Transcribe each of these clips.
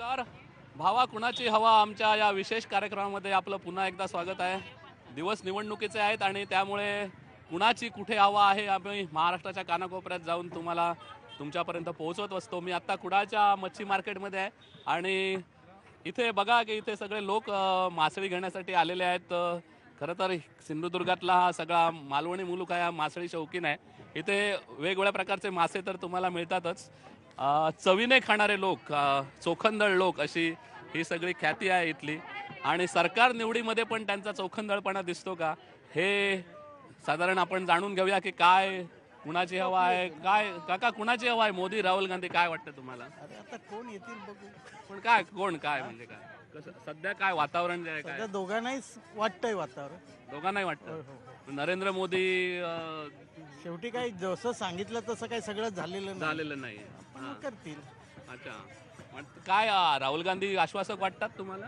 नमस्कार. भावा कुणाची हवा आमच्या या विशेष कार्यक्रमामध्ये आपलं पुन्हा एकदा स्वागत आहे. दिवस निवडणुकीचे आहेत आणि त्यामुळे कुणाची कुठे हवा आहे आम्ही महाराष्ट्राच्या कानाकोपऱ्यात जाऊन तुम्हाला तुमच्यापर्यंत पोहोचवत असतो. मी आत्ता कुडाळच्या मच्छी मार्केटमध्ये आहे आणि इथे बघा की इथे सगळे लोक मासळी घेण्यासाठी आलेले आहेत. खरं तर सिंधुदुर्गातला हा सगळा मालवणी मुलूक आहे, हा मासळी शौकीन आहे. इथे वेगवेगळ्या प्रकारचे मासे तर तुम्हाला मिळतातच. चवीने खाणारे लोक, चोखंदळ लोक अशी ही सगळी ख्याती आहे इथली. आणि सरकार निवडीमध्ये पण त्यांचा चोखंदळपणा दिसतो का हे साधारण आपण जाणून घेऊया की काय कुणाची हवा आहे. काय काका कुणाची हवा आहे, मोदी राहुल गांधी, काय वाटतं तुम्हाला? अरे आता कोण येतील बघू. पण काय कोण काय म्हणजे काय कसं सध्या काय वातावरण जे आहे काय सध्या दोघांनाहीच वाटतंय वातावरण. दोघांनाही हो, वाटतं? हो, हो. नरेंद्र मोदी शेवटी काही जसं सांगितलं तसं काही सगळं झालेलं नाही. झालेलं नाही. पण मग करतील. अच्छा. मग काय राहुल गांधी आश्वासक वाटतात तुम्हाला?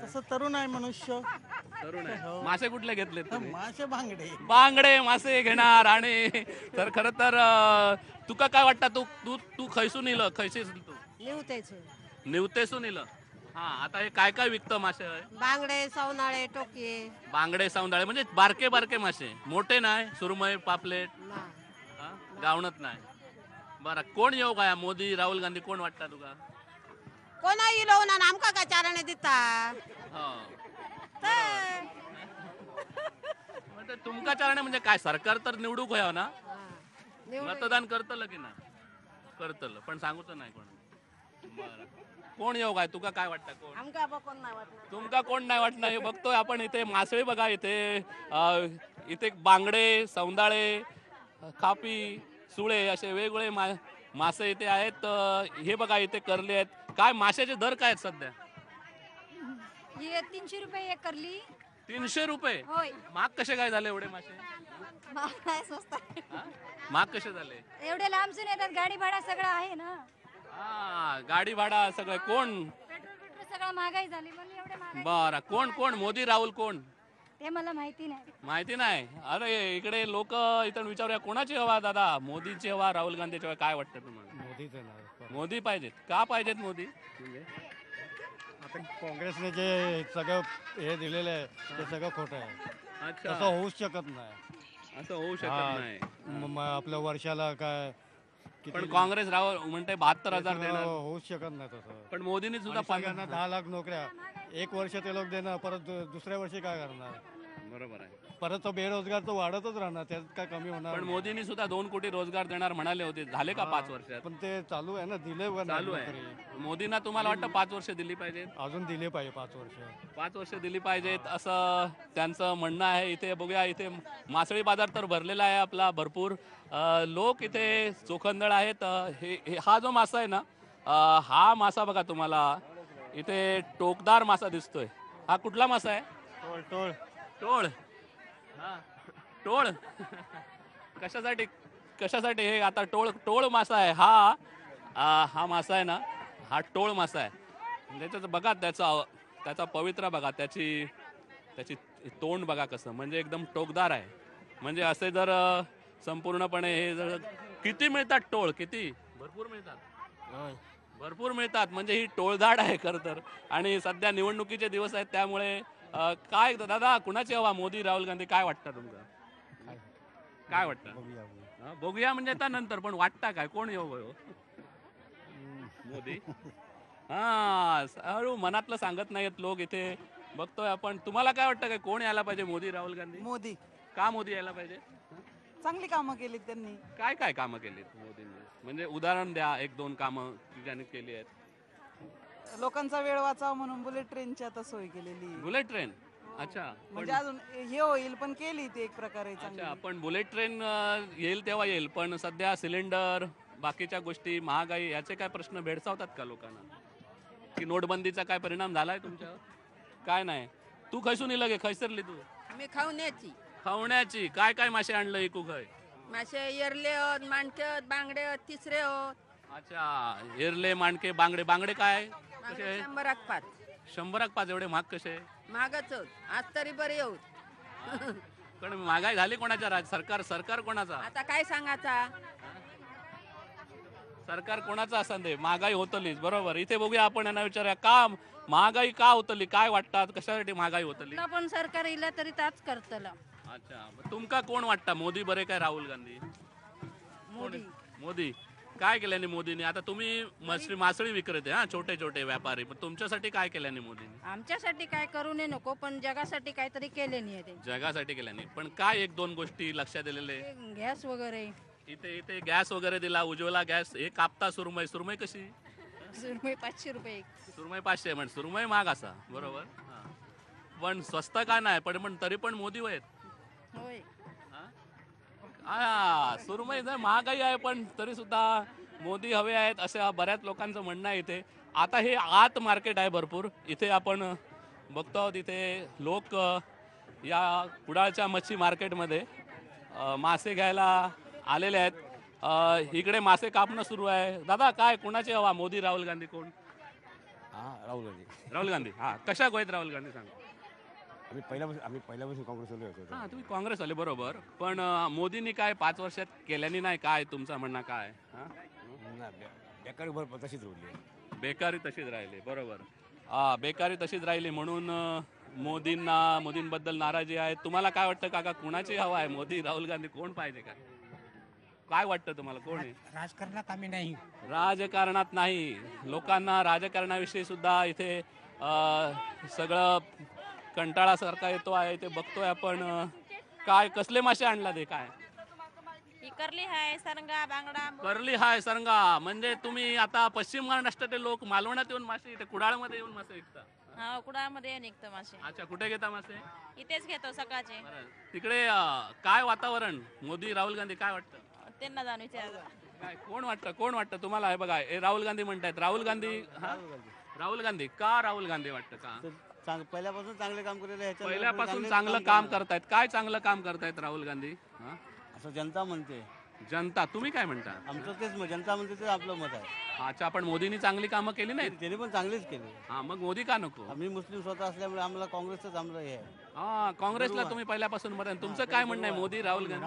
तसं तरुण आहे मनुष्य. तरुण आहे. हो. मासे कुठले घेतलेत तुम्ही? मासे बांगडे. बांगडे मासे घेणार. आणि तर खरं तर तुका काय वाटतं, तू तू तू खैसून इलं खैसीस तू लिवतायचं निवतेसून इलं? हा, आता हे काय काय विकतं मासे आहे? बांगडे सवनाळे टोके बांगडे सौंदाळे म्हणजे बारके बारके मासे, मोठे नाही, सुरमई पापलेट हा? गावणत नाही. बरं, कोण येऊ काय, मोदी राहुल गांधी, कोण वाटतं तुका? कोणा इलो ना आमका का चाराने दिता हो. तर म्हणजे तुमका चालणे म्हणजे काय, सरकार तर निवडूक होया ना, निवडून मतदान करतलं की ना करतलं, पण सांगूच नाही कोण. बरं, कोण येऊ काय, तुका काय वाटतं कोण? आमका बा कोण नाही वाटणार तुमका कोण नाही वाटणार? हे बघतोय आपण इथे मासळी बघा, इथे बांगडे सौंदाळे खापी सुळे असे वेगवेगळे मासे इथे आहेत. हे बघा इथे करले आहेत. काय माशाचे दर काय आहेत सध्या? ये 300 रुपये एक करली. 300 रुपये? होय. महाग कसे काय झाले एवढे मासे? महाग नाही, स्वस्त आहे. हा? महाग कसे झाले? एवढे लांबसून येतात, गाडी भाडा सगळं आहे ना. हा, गाडी भाडा सगळं कोण? पेट्रोल सगळं महागाई झाली म्हणून एवढे महागाई. बरं, कोण कोण, मोदी राहुल कोण? ते मला माहिती नाही. माहिती नाही? अरे इकडे लोक इथं विचारूया, कोणाची हवा दादा, मोदीची हवा राहुल गांधीची हवा, काय वाटतं तुम्हाला? मोदीचं नाव. मोदी पाहिजेत. का पाहिजेत मोदी? म्हणजे आता काँग्रेसने जे सगळं हे दिलेलं आहे ते सगळं खोटं आहे. अच्छा, तसं होऊच शकत नाही. असं होऊ हा. शकत नाही. आपल्या वर्षाला काय किती पण काँग्रेस राहुल म्हणते 72,000 देणार. होऊच शकत नाही तसं. पण मोदींनी सुद्धा आणि सगळ्यांना 10 लाख नोकऱ्या एक वर्ष ते लोक देणार, परत दुसऱ्या वर्षी काय करणार? बरोबर आहे. परत तो बेरोजगार तो वाढतच राहणार, त्यात काय कमी होणार पण नाही. मोदींनी सुद्धा 2 कोटी रोजगार देणार म्हणाले होते, झाले का 5 वर्षात? पण ते चालू आहे ना, दिले वर चालू आहे. मोदींना तुम्हाला वाटतं 5 वर्ष दिली पाहिजेत? अजून दिले पाहिजे 5 वर्ष. 5 वर्ष दिली पाहिजेत असं त्यांचं म्हणणं आहे. इथे बघूया, इथे मासळी बाजार तर भरलेला आहे आपला भरपूर. लोक इथे चोखंदळ आहेत. हा जो मासा आहे ना, हा मासा बघा तुम्हाला इथे टोकदार मासा दिसतोय. हा कुठला मासा आहे? टोळ टोळ टोळ. हा, टोळ. कशासाठी कशासाठी हे आता टोळ टोळ मासा आहे हा? हा मासा आहे ना, हा टोळ मासा आहे. त्याचं बघा, त्याचा पवित्रा बघा, त्याची त्याची तोंड बघा कसं, म्हणजे एकदम टोकदार आहे. म्हणजे असे जर संपूर्णपणे हे जर किती मिळतात टोळ, किती भरपूर मिळतात, भरपूर मिळतात. म्हणजे ही टोळधाड आहे खरं तर. आणि सध्या निवडणुकीचे दिवस आहेत त्यामुळे काय दादा कुणाची हवा, मोदी राहुल गांधी, काय वाटतं तुमचं? काय वाटतं? हा, बघूया म्हणजे त्यानंतर, पण वाटतं काय कोण येऊ गयो? मोदी. हा, हळू मनातलं सांगत नाहीत लोक इथे बघतोय आपण. तुम्हाला काय वाटतं, काय कोण यायला पाहिजे, मोदी राहुल गांधी? मोदी का मोदी यायला पाहिजे? चांगली कामं केली त्यांनी. काय काय कामं केलीत मोदींनी, म्हणजे उदाहरण द्या, 1-2 कामं ज्यांनी केली आहेत. लोकांचा वेळ वाचावा म्हणून बुलेट ट्रेनची आता सोय केलेली. Bullet train? अच्छा. म्हणजे अजून हे होईल, पण केली ती एक प्रकारे अच्छा, चांगली. पण बुलेट ट्रेन येईल तेव्हा येईल, पण सध्या सिलेंडर बाकीच्या गोष्टी, महागाई, याचे काय प्रश्न भेडसावतात का लोकांना? की नोटबंदीचा काय परिणाम झालाय तुमच्यावर? काय नाही. तू खैसून इलं गे, खैसरली तू? मी खावण्याची खावण्याची. काय काय मासे आणलं इकू खय? मासे एरले होत, मांडके होत, बांगडे होत, तिसरे होत. अच्छा, एरले, मांडके, बांगडे. बांगडे काय कसे बांगडे आहे? 100 100 पाच? एवढे महाग कसे? महागच होत. आज तरी बरे होत. पण महागाई झाली कोणाच्या सरकार सरकार कोणाचा? आता काय सांगायचा? सरकार कोणाचं असं दे, महागाई होतलीच, बरोबर. इथे बघूया आपण यांना विचारूया का महागाई का होतली, काय वाटतात, कशासाठी महागाई होतली? कुठलं पण सरकार इला तरी ताच करतलं. अच्छा, मग तुमका कोण वाटतं, मोदी बरे काय राहुल गांधी? मोदी. मोदी काय केल्याने मोदीने? आता तुम्ही मासळी विक्रेते, हा, छोटे छोटे व्यापारी, पण तुमच्यासाठी काय केल्याने मोदीने? आमच्यासाठी काय करू नये नको, पण जगासाठी काहीतरी केले नाही ते. जगासाठी केल्याने, पण काय एक दोन गोष्टी लक्षात दिलेले? गॅस वगैरे इथे इथे गॅस वगैरे दिला, उज्ज्वला गॅस, हे कापता सुरमई. सुरमई कशी? सुरमई 500 रुपये. सुरमई 500, म्हणजे सुरमई महाग असा, बरोबर. हा. पण स्वस्त का नाही, पण तरी पण मोदी वयत. होय. हा, सुरमई जर महागाई आहे पण तरी सुद्धा मोदी हवे आहेत असं बऱ्याच लोकांचं म्हणणं आहे इथे. आता हे आत मार्केट आहे भरपूर, इथे आपण बघतो आहोत. इथे लोक या कुडाळच्या मच्छी मार्केटमध्ये मासे घ्यायला आलेले आहेत. इकडे मासे कापणं सुरू आहे. दादा, काय कोणाची हवा, मोदी राहुल गांधी, कोण? राहुल गांधी. राहुल गांधी. हा, कशा गोयत राहुल गांधी, सांगा. आम्ही पहिल्यापासून काँग्रेसवाले होतो. हा, तुम्ही काँग्रेस आले, बरोबर. पण मोदींनी काय 5 वर्षात केल्याने नाही, काय तुमचं म्हणणं काय? हा, बेकारी भर तशीच उरली. बेकारी तशीच राहिली, बरोबर. बेकारी तशीच राहिली म्हणून मोदींबद्दल नाराजी आहे. तुम्हाला काय वाटतं काका, कुणाची हवा आहे, मोदी राहुल गांधी, कोण पाहिजे? काय वाटतं तुम्हाला, कोण आहे? राजकारणात आम्ही नाही. राजकारणात नाही, लोकांना राजकारणाविषयी सुद्धा इथे सगळं कंटाळासारखा येतो आहे. ते बघतोय आपण. काय कसले मासे आणला ते, काय? करली हाय, सरंगा, बांगडा. करली हाय, सरंगा. म्हणजे तुम्ही आता पश्चिम महाराष्ट्रातील लोक मालवणात येऊन मासे, इथे कुडाळमध्ये येऊन मासे विकता? हा, कुडामध्ये निघतं मासे. अच्छा, कुठे घेता मासे? इथेच घेतो सकाळचे. बरं. तिकडे काय वातावरण, मोदी राहुल गांधी, काय वाटतं? त्यांना जाणून विचार. काय कोण वाटतं तुम्हाला? हे बघा, हे राहुल गांधी म्हणतायत. राहुल गांधी. हा? राहुल गांधी का? राहुल गांधी वाटतं का? पहिल्यापासून चांगले काम केलेले. पहिल्यापासून चांगलं काम करतायत. काय चांगलं काम करतायत राहुल गांधी? हा? असं जनता म्हणते. जनता, तुम्ही काय म्हणता? आमचं तेच जनता म्हणते, ते आपलं मत आहे. अच्छा, पण मोदींनी चांगली कामं केली नाहीत? त्यांनी पण चांगलीच केली. हा, मग मोदी का नको? आम्ही मुस्लिम स्वतः असल्यामुळे आम्हाला काँग्रेसच आमचं हे आहे. हा, काँग्रेसला तुम्ही पहिल्यापासून मत आहे. तुमचं काय म्हणणं आहे, मोदी राहुल गांधी?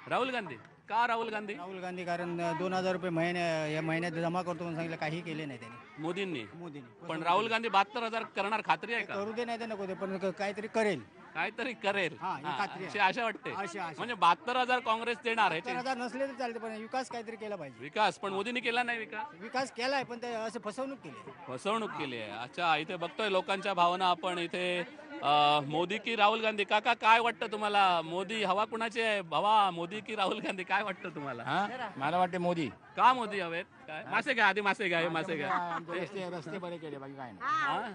राहुल गांधी का? राहुल गांधी. राहुल गांधी कारण 2000 रुपये या महिन्यात जमा करतो म्हणून सांगितलं, काही केले नाही त्यांनी. मोदींनी. पण राहुल गांधी 72,000 करणार, खात्री आहे का? करू दे नाही तर नको दे, पण काहीतरी करेल. काहीतरी करेल, हा, ही खात्री आहे. अशी आशा वाटते. म्हणजे 72,000 काँग्रेस देणार आहे. 7000 नसले तर चालते, पण विकास काहीतरी केला पाहिजे. विकास, पण मोदींनी केला नाही विकास. विकास केलाय, पण ते असं फसवणूक केली. फसवणूक केली आहे. अच्छा, इथे बघतोय लोकांच्या भावना आपण इथे. मोदी की राहुल गांधी? काका, काय वाटतं तुम्हाला, मोदी हवा कुणाची आहे? हवा मोदी की राहुल गांधी, काय वाटतं तुम्हाला? मला वाटते मोदी. का मोदी हवेत? काय? मासे घ्या आधी, मासे घ्या, हे मासे घ्या. रस्ते बरे केले, बाकी काय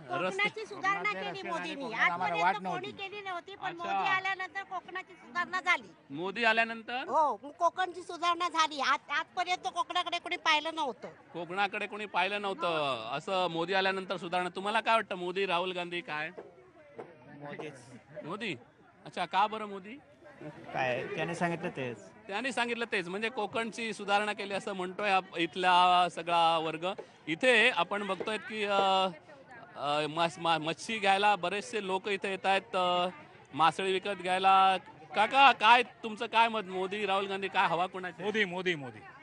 कोकणाची सुधारणा केली मोदींनी. आजपर्यंत कोणी केली नव्हती, पण अच्छा. मोदी आल्यानंतर कोकणाची सुधारणा झाली. मोदी आल्यानंतर हो, कोकणची सुधारणा झाली. आजपर्यंत कोकणाकडे कोणी पाहिलं नव्हतं. कोकणाकडे कोणी पाहिलं नव्हतं, असं मोदी आल्यानंतर सुधारणा. तुम्हाला काय वाटतं, मोदी राहुल गांधी, काय? मोदी. अच्छा, का बरं मोदी? काय त्याने सांगितलं तेच. त्यांनी सांगितलं तेच, म्हणजे कोकणची सुधारणा केली असं म्हणतोय इथला सगळा वर्ग. इथे आपण बघतोय की मच्छी घ्यायला बरेचसे लोक इथे येत आहेत, मासळी विकत घ्यायला. काका, काय तुमचं काय मत, मोदी राहुल गांधी, काय हवा कोणाची?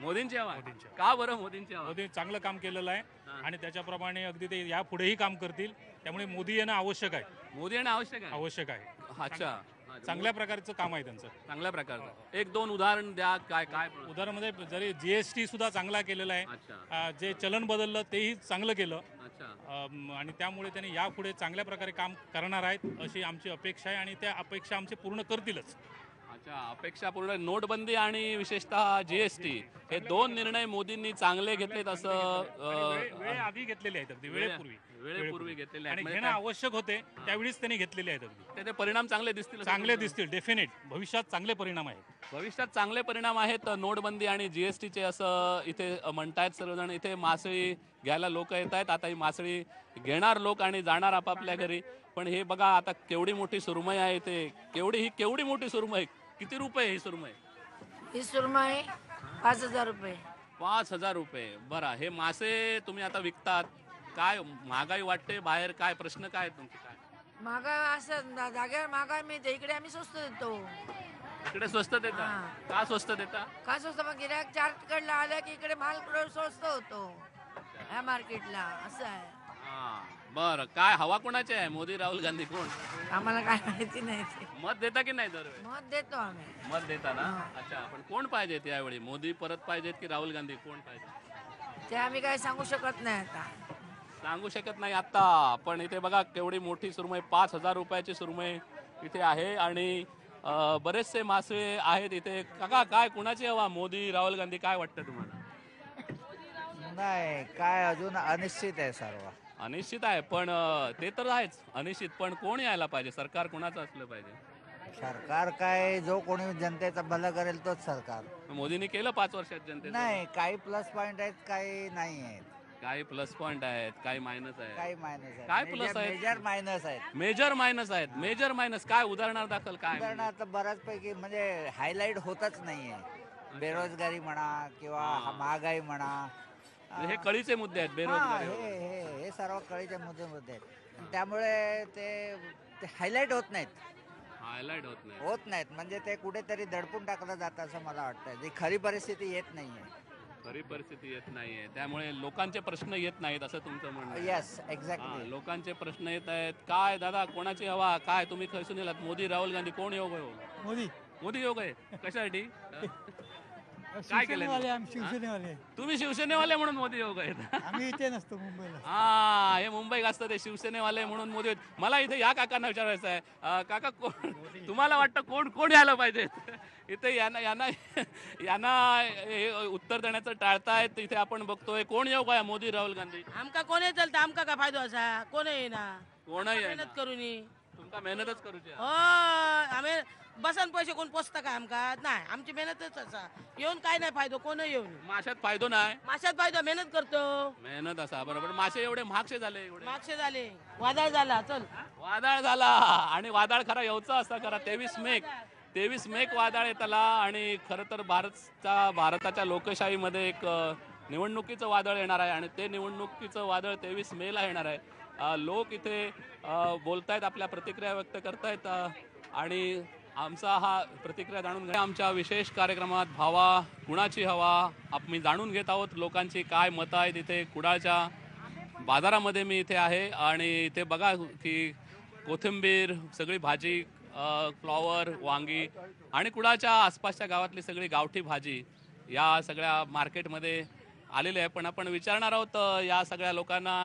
मोदींची हवा. का बरं मोदींची हवा? मोदी चांगलं काम केलेलं आहे आणि त्याच्याप्रमाणे अगदी ते यापुढेही काम करतील. त्यामुळे मोदी येणं आवश्यक आहे. मोदी येणं आवश्यक आहे. अच्छा, चांगल्या प्रकारचं काम आहे त्यांचं. चांगल्या प्रकारचं. एक दोन उदाहरण द्या. काय काय उदाहरणामध्ये जरी जीएसटी सुद्धा चांगला केलेला आहे. अच्छा. जे चलन बदललं तेही चांगलं केलं. अच्छा. आणि त्यामुळे त्यांनी यापुढे चांगल्या प्रकारे काम करणार आहेत अशी आमची अपेक्षा आहे आणि त्या अपेक्षा आमचे पूर्ण करतीलच. अच्छा, अपेक्षा पूर्ण. नोटबंदी आणि विशेषतः जीएसटी हे दोन निर्णय मोदींनी चांगले घेतलेत असं वेळेआधी घेतलेले आहेत, अगदी वेळेपूर्वी घेतलेले आणि आहेत. घेणं आवश्यक होते त्यावेळीच त्यांनी घेतलेले आहेत. अगदी त्याचे परिणाम चांगले दिसतील. चांगले दिसतील, डेफिनेट भविष्यात चांगले परिणाम आहेत. भविष्यात चांगले परिणाम आहेत नोटबंदी आणि जीएसटीचे असं इथे म्हणतायत सर्वजण. इथे मासळी घ्यायला लोक येत आहेत. आता ही मासळी घेणार लोक आणि जाणार आपापल्या घरी. पण हे बघा, आता केवढी मोठी सुरमई आहे इथे. केवढी मोठी सुरमई. किती रुपये ही सुरमई? ही सुरमई 5,000 रुपये. 5,000 रुपये. बरं, हे मासे तुम्ही आता विकतात, काय महागाई वाटते बाहेर? काय प्रश्न काय तुमचे? काय महागाई असं जागेवर महागाई मिळते, इकडे आम्ही स्वस्त देतो. इकडे स्वस्त देता का स्वस्त देता का स्वस्त मग गिऱ्हाईक चारकडला आलं की इकडे माल स्वस्त होतो ह्या मार्केटला असं आहे. हा बरं काय हवा कोणाची आहे मोदी राहुल गांधी कोण आम्हाला काय माहिती नाही ते. मत देता की नाही दरवेळी मत देतो आम्ही. मत देता ना अच्छा पण कोण पाहिजेत यावेळी मोदी परत पाहिजेत की राहुल गांधी कोण पाहिजे ते आम्ही काय सांगू शकत नाही आता. सांगू शकत नाही आता पण इथे बघा केवढी मोठी सुरमई 5,000 रुपयाची सुरमई इथे आहे आणि बरेचसे मासे आहेत इथे. काका काय कुणाची हवा मोदी राहुल गांधी काय वाटतं तुम्हाला नाही काय अजून अनिश्चित आहे सर्व. अनिश्चित आहे पण ते तर आहेच अनिश्चित पण कोण यायला पाहिजे सरकार कोणाचं असलं पाहिजे सरकार काय जो कोणी जनतेचं भलं करेल तोच सरकार. मोदींनी केलं 5 वर्षात जनतेचं नाही काही प्लस पॉइंट आहेत काही नाही आहेत. काही प्लस पॉइंट आहेत काही मायनस आहेत काही मायनस आहेत. काय plus आहेत? मेजर मायनस आहेत. मेजर मायनस आहेत मेजर मायनस काय उदाहरणादाखल काय उदाहरणार्थ बऱ्याचपैकी म्हणजे हायलाईट होतच नाहीये. बेरोजगारी म्हणा किंवा महागाई म्हणा. हे कळीचे मुद्दे आहेत हा, बेरोजगारी हे वगैरे. हे हे सर्व कळीच्या मुद्दे आहेत. त्यामुळे ते हायलाईट होत नाहीत. हायलाइट होत नाही होत नाहीत म्हणजे ते कुठेतरी दडपून टाकलं जातं असं मला वाटतं. जी खरी परिस्थिती येत नाहीये. खरी परिस्थिती येत नाहीये त्यामुळे लोकांचे प्रश्न येत नाहीत असं तुमचं म्हणणं आहे. येस हा, एक्झॅक्टली. लोकांचे प्रश्न येत आहेत काय दादा कोणाची हवा काय तुम्ही खसून येलात मोदी राहुल गांधी कोण योग आहे हो? मोदी मोदी योग आहे कशासाठी काय केलं शिवसेनेवाले आम्ही शिवसेनेवाले तुम्ही शिवसेनेवाले म्हणून मोदी योग आहेत आम्ही इथे नसतो मुंबईला. हा हे मुंबईत असतं ते शिवसेनेवाले म्हणून मोदी आहेत. मला इथे या काकांना विचारायचं आहे काका कोण तुम्हाला वाटतं कोण कोण यायला पाहिजे इथे यांना यांना यांना हे उत्तर देण्याचं टाळतायत इथे आपण बघतोय कोण योग आहे मोदी राहुल गांधी आमका कोणी चलतं आमका काय फायदो असा कोण येईना कोणही आहे मेहनत करूनी तुमका मेहनतच करूची आहे. हो आम्ही बसन पैसे कोण पोचता का आमका नाही आमची मेहनतच असा येऊन काय नाही फायदो कोण येऊन माशात फायदो नाही माशात फायदो मेहनत करतो मेहनत असा बरोबर मासे एवढे महागशे झाले एवढे मागचे झाले वादळ झाला चल वादळ झाला आणि वादळ खरा येऊचा असा खरा 23 मेक वादळ आहे त्याला आणि खरं तर भारताच्या लोकशाहीमध्ये एक निवडणुकीचं वादळ येणार आहे आणि ते निवडणुकीचं वादळ 23 मेला येणार आहे. लोक इथे बोलतायत आपल्या प्रतिक्रिया व्यक्त करतायत आणि आमचा हा प्रतिक्रिया जाणून घ्या आमच्या विशेष कार्यक्रमात भावा कुणाची हवा आम्ही जाणून घेत आहोत लोकांची काय मतं आहेत. इथे कुडाळच्या बाजारामध्ये मी इथे आहे आणि इथे बघा की कोथिंबीर सगळी भाजी फ्लॉवर वांगी आणि कुडाळच्या आसपासच्या गावातली सगळी गावठी भाजी या सगळ्या मार्केटमध्ये आलेली आहे. पण आपण विचारणार आहोत या सगळ्या लोकांना